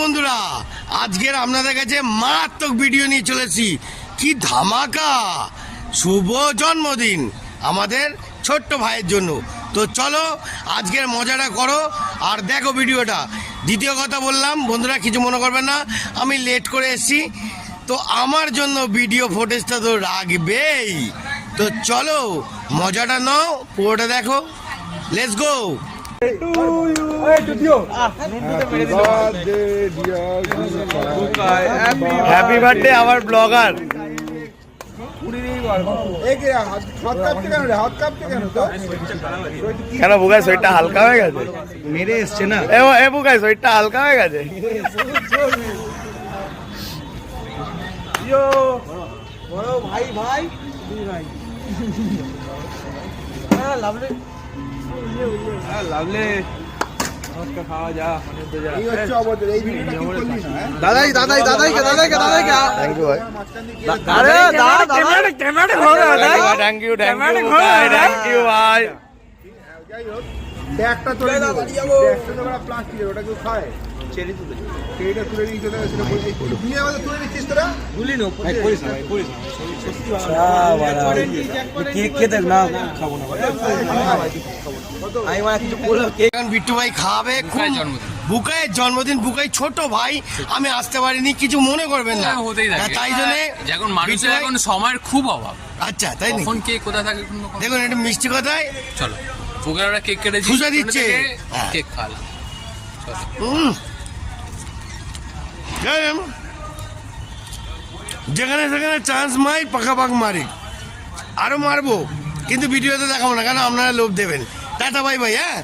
বন্ধুরা, আজকের আপনাদের কাছে মারাত্মক ভিডিও নিয়ে চলেছি। কি ধামাকা! শুভ জন্মদিন আমাদের ছোট্ট ভাইয়ের জন্য। তো চলো আজকের মজাটা করো আর দেখো ভিডিওটা। দ্বিতীয় কথা বললাম বন্ধুরা, কিছু মনে করবেন না, আমি লেট করে এসেছি, তো আমার জন্য ভিডিও ফুটেজটা তো রাখবেই। তো চলো মজাটা নাও, পুরোটা দেখো। Let's go. হ্যাপি বার্থডে আমার ব্লগার। কেন বুকাই শরীরটা হালকা হয়ে গেছে? মেরে এসছে না এ বুকাই শরীরটা হালকা হয়ে গেছে। ভাই ভাই ভাই লাভলি লাভলি খাওয়া যা দাদাই দাদাই দাদাই দাদাই দাদাই থ্যাংক ইউ ভাই। আরে দাদা ক্যামেরা ঘোরা থ্যাংক ইউ থ্যাংক ইউ ভাই। ব্যাগটা তুলে নিও, ব্যাগটা তো বড় প্লাস্টিকের, ওটা কেউ খায়? চেরি তুলে সেইটা তুলে নিয়ে চলে গেছিল, বলছি তুমি আমাদের তুলে নিচ্ছিস তোরা? গুলি নো ভাই করিস না ভাই করিস না সত্যি ভালো কেক কে দেখ না খাবো না আমি মানে কিছু বললাম কেক এখন বিট্টু ভাই খাবে। বুকাইয়ের জন্মদিন, বুকাই ছোট ভাই, আমি আসতে পারিনি, কিছু মনে করবেন না। তাই জন্য যখন মানুষের এখন সময়ের খুব অভাব, আচ্ছা তাই না, কখন কে কোথায় থাকে দেখুন একটু মিষ্টি কথায় চলো ওরা কেক কেটেছি, খুশা দিচ্ছে। কেক খাওয়ালাম। যেখানে সেখানে চান্স মাই পাকাপাক মারি, আরো মারবো, কিন্তু ভিডিওতে দেখাবো না, কেন আপনারা লোভ দেবেন। Tata bye bye. হ্যাঁ।